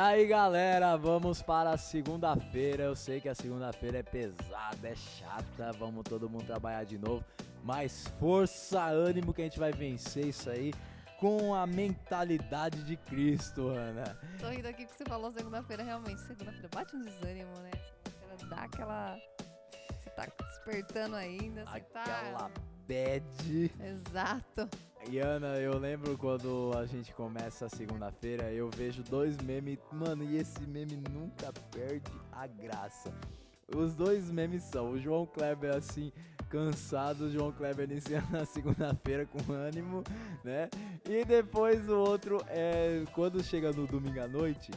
Aí galera, vamos para a segunda-feira. Eu sei que a segunda-feira é pesada, é chata, vamos todo mundo trabalhar de novo. Mas força, ânimo que a gente vai vencer isso aí com a mentalidade de Cristo, Ana. Tô rindo aqui que você falou segunda-feira, realmente. Segunda-feira bate um desânimo, né? Segunda-feira dá aquela. Você tá despertando ainda, você Aquela tá. bad. Exato. E Ana, eu lembro quando a gente começa a segunda-feira, eu vejo dois memes, mano, e esse meme nunca perde a graça. Os dois memes são o João Kleber assim, cansado, o João Kleber iniciando na segunda-feira com ânimo, né? E depois o outro é quando chega no domingo à noite,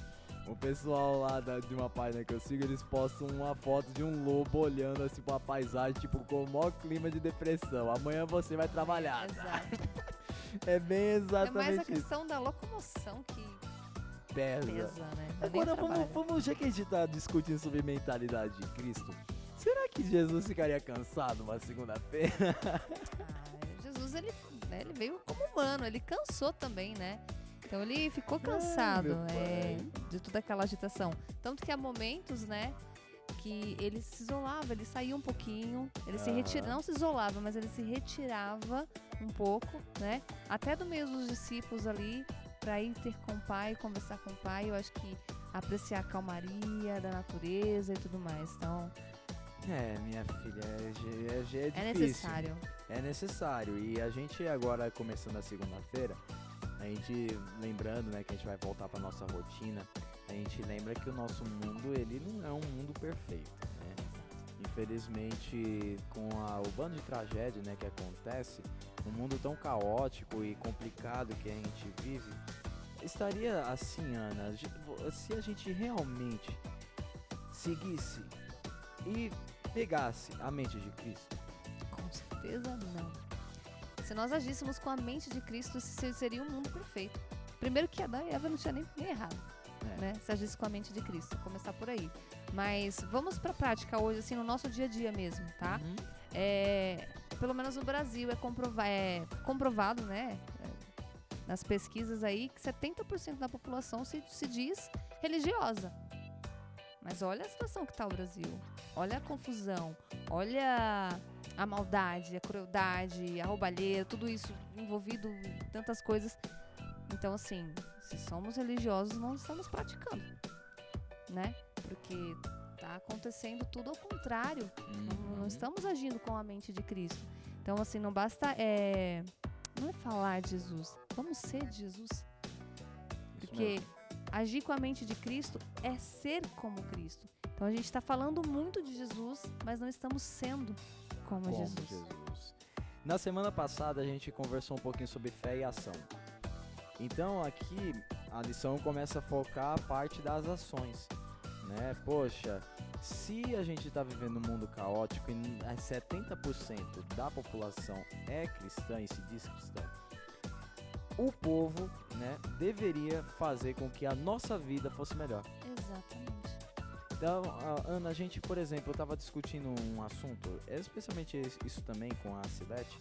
o pessoal lá de uma página que eu sigo, eles postam uma foto de um lobo olhando assim pra uma paisagem, tipo, com o maior clima de depressão. Amanhã você vai trabalhar. Exato. É bem É mais exatamente a isso. questão da locomoção que Pesa. né? Não é nem Agora o trabalho. vamos, já que a gente tá discutindo sobre mentalidade de Cristo, será que Jesus ficaria cansado uma segunda-feira? Jesus, ele veio como humano, ele cansou também, né? Então ele ficou cansado meu pai. de toda aquela agitação. Tanto que há momentos, né, que ele se isolava, ele saía um pouquinho, ele se retirava, não se isolava, mas ele se retirava um pouco, né? Até do meio dos discípulos ali, para ir ter com o pai, conversar com o pai. Eu acho que apreciar a calmaria da natureza e tudo mais. Então, Minha filha, é difícil. é necessário. É necessário. E a gente agora, começando a segunda-feira, a gente lembrando, né, que a gente vai voltar para nossa rotina, a gente lembra que o nosso mundo, ele não é um mundo perfeito, né? Infelizmente, com o bando de tragédia, né, que acontece, um mundo tão caótico e complicado que a gente vive, estaria assim, Ana, se a gente realmente seguisse e pegasse a mente de Cristo. Com certeza não. Se nós agíssemos com a mente de Cristo, esse seria um mundo perfeito. Primeiro que Adão e Eva não tinham nem errado, né? Se agisse com a mente de Cristo, começar por aí. Mas vamos pra prática hoje, assim, no nosso dia a dia mesmo, tá? Uhum. Pelo menos no Brasil é comprovado, né? Nas pesquisas aí, que 70% da população se diz religiosa. Mas olha a situação que tá o Brasil. Olha a confusão. Olha a maldade, a crueldade, a roubalheira, tudo isso envolvido em tantas coisas. Então, assim, se somos religiosos, não estamos praticando, né? Porque tá acontecendo tudo ao contrário. Não estamos agindo com a mente de Cristo. Então, assim, não basta... não é falar de Jesus. Vamos ser de Jesus. Porque agir com a mente de Cristo é ser como Cristo. Então, a gente está falando muito de Jesus, mas não estamos sendo como Jesus. Na semana passada a gente conversou um pouquinho sobre fé e ação. Então aqui a lição começa a focar a parte das ações, né? Poxa, se a gente está vivendo um mundo caótico e 70% da população é cristã e se diz cristã, o povo, né, deveria fazer com que a nossa vida fosse melhor. Exatamente. Então, Ana, a gente, por exemplo, eu estava discutindo um assunto, especialmente isso também com a Silete.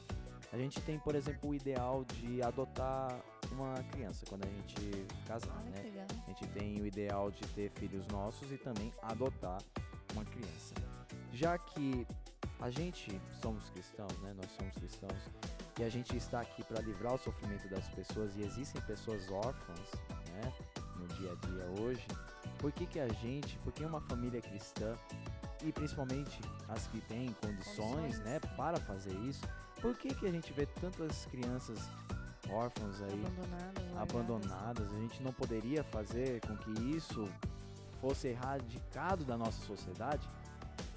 A gente tem, por exemplo, o ideal de adotar uma criança quando a gente casar, né? Legal. A gente tem o ideal de ter filhos nossos e também adotar uma criança. Já que a gente somos cristãos, né? Nós somos cristãos e a gente está aqui para livrar o sofrimento das pessoas e existem pessoas órfãs, né? No dia a dia hoje. Por que uma família cristã e principalmente as que têm condições, né, para fazer isso, por que a gente vê tantas crianças órfãs aí, abandonadas? A gente não poderia fazer com que isso fosse erradicado da nossa sociedade?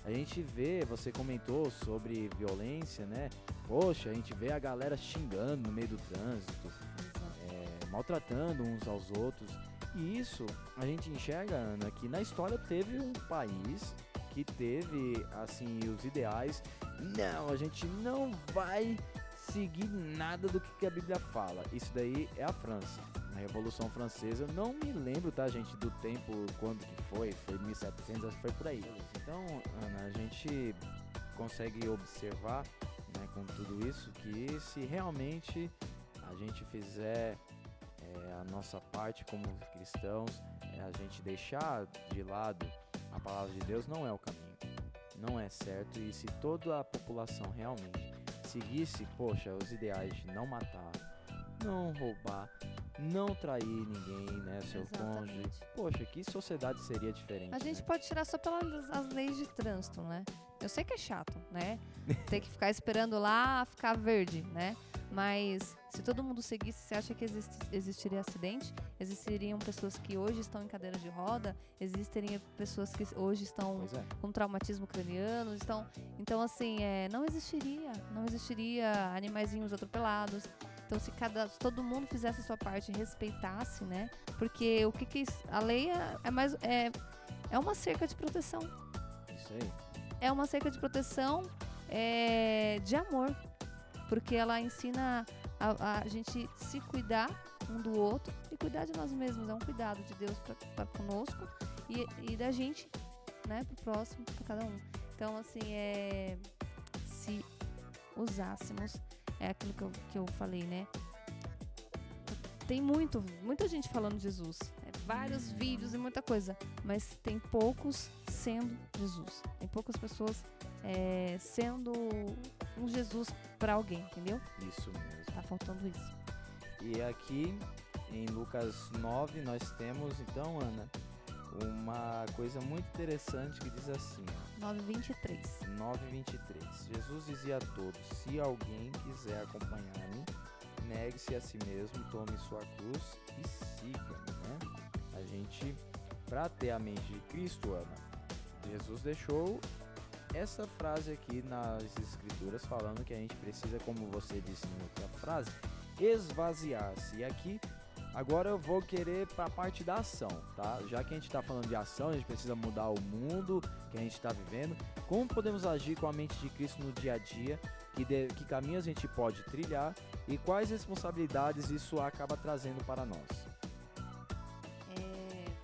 A gente vê, você comentou sobre violência, né? Poxa, a gente vê a galera xingando no meio do trânsito, maltratando uns aos outros. E isso a gente enxerga, Ana, que na história teve um país que teve, assim, os ideais. Não, a gente não vai seguir nada do que a Bíblia fala. Isso daí é a França. A Revolução Francesa, não me lembro, tá, gente, do tempo, quando que foi 1700, acho que foi por aí. Então, Ana, a gente consegue observar, né, com tudo isso, que se realmente a gente fizer a nossa parte como cristãos, a gente deixar de lado a palavra de Deus não é o caminho, não é certo. E se toda a população realmente seguisse, poxa, os ideais de não matar, não roubar, não trair ninguém, né, seu cônjuge, Exatamente. poxa, que sociedade seria diferente? A gente né? pode tirar só pelas as leis de trânsito, né? Eu sei que é chato, né? Ter que ficar esperando lá ficar verde, né? Mas se todo mundo seguisse, você acha que existiria acidente? Existiriam pessoas que hoje estão em cadeira de roda? Existiriam pessoas que hoje estão Pois é. com traumatismo craniano? Então assim, não existiria animaizinhos atropelados. Então se todo mundo fizesse a sua parte e respeitasse, né? Porque a lei é uma cerca de proteção. Isso aí. É uma cerca de proteção de amor. Porque ela ensina a gente se cuidar um do outro e cuidar de nós mesmos. É um cuidado de Deus para conosco e da gente, né, pro próximo, para cada um. Então, assim, se usássemos, é aquilo que eu falei, né? Tem muita gente falando de Jesus. Vários vídeos e muita coisa. Mas tem poucos sendo Jesus. Tem poucas pessoas sendo um Jesus para alguém, entendeu? Isso mesmo. Tá faltando isso. E aqui em Lucas 9 nós temos então, Ana, uma coisa muito interessante que diz assim, 9:23. 9:23. Jesus dizia a todos: se alguém quiser acompanhar-me, negue-se a si mesmo, tome sua cruz e siga-me, né? A gente, para ter a mente de Cristo, Ana, Jesus deixou essa frase aqui nas escrituras falando que a gente precisa, como você disse em outra frase, esvaziar-se. E aqui, agora eu vou querer para a parte da ação, tá? Já que a gente está falando de ação, a gente precisa mudar o mundo que a gente está vivendo. Como podemos agir com a mente de Cristo no dia a dia? Que caminhos a gente pode trilhar? E quais responsabilidades isso acaba trazendo para nós?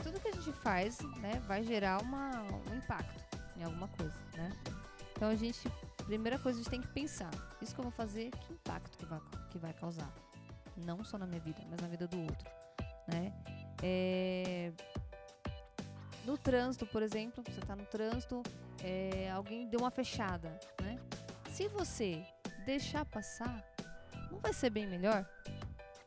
Tudo que a gente faz, né, vai gerar um impacto em alguma coisa, né? Então primeira coisa a gente tem que pensar, isso que eu vou fazer, que impacto que vai causar? Não só na minha vida, mas na vida do outro, né? No trânsito, por exemplo, você tá no trânsito, alguém deu uma fechada, né? Se você deixar passar, não vai ser bem melhor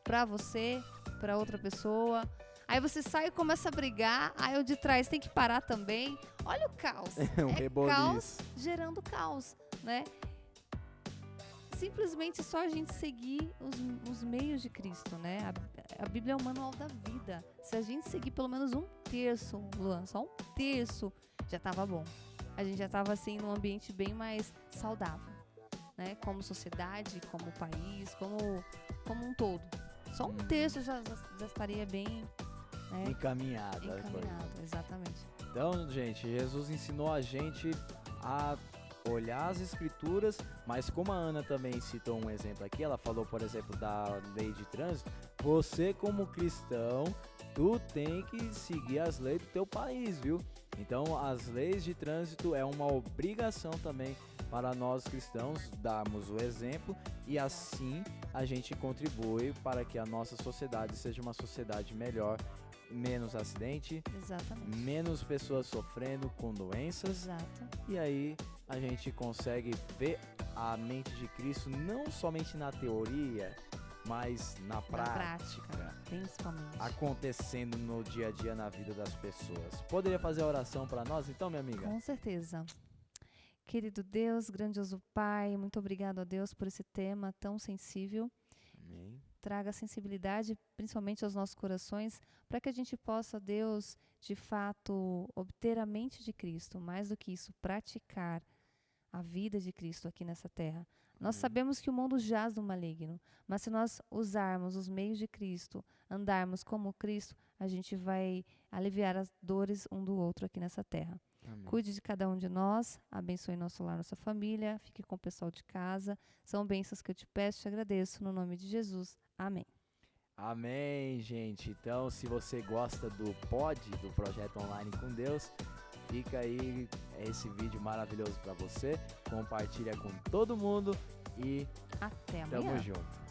pra você, pra outra pessoa. Aí você sai e começa a brigar, aí o de trás tem que parar também. Olha o caos. Um reboliço. Caos gerando caos, né? Simplesmente só a gente seguir os meios de Cristo, né? A Bíblia é o manual da vida. Se a gente seguir pelo menos 1/3, Luan, só 1/3, já tava bom. A gente já tava assim num ambiente bem mais saudável, né? Como sociedade, como país, como um todo. Só 1/3 já estaria bem, né? Encaminhado, exatamente. Então, gente, Jesus ensinou a gente a olhar as escrituras, mas como a Ana também citou um exemplo aqui, ela falou, por exemplo, da lei de trânsito, você como cristão, tu tem que seguir as leis do teu país, viu? Então, as leis de trânsito é uma obrigação também para nós cristãos darmos o exemplo e assim a gente contribui para que a nossa sociedade seja uma sociedade melhor, menos acidente, Exatamente. menos pessoas sofrendo com doenças. Exato. E aí a gente consegue ver a mente de Cristo não somente na teoria, mas na prática, principalmente. acontecendo no dia a dia na vida das pessoas. Poderia fazer a oração para nós então, minha amiga? Com certeza. Querido Deus, grandioso Pai, muito obrigado a Deus por esse tema tão sensível. Amém. Traga sensibilidade, principalmente aos nossos corações, para que a gente possa, Deus, de fato, obter a mente de Cristo. Mais do que isso, praticar a vida de Cristo aqui nessa terra. Nós sabemos que o mundo jaz no maligno, mas se nós usarmos os meios de Cristo, andarmos como Cristo, a gente vai aliviar as dores um do outro aqui nessa terra. Amém. Cuide de cada um de nós, abençoe nosso lar, nossa família, fique com o pessoal de casa. São bênçãos que eu te peço, te agradeço, no nome de Jesus. Amém. Amém, gente. Então, se você gosta do do Projeto Online com Deus, fica aí esse vídeo maravilhoso para você. Compartilha com todo mundo e Até tamo amanhã. junto.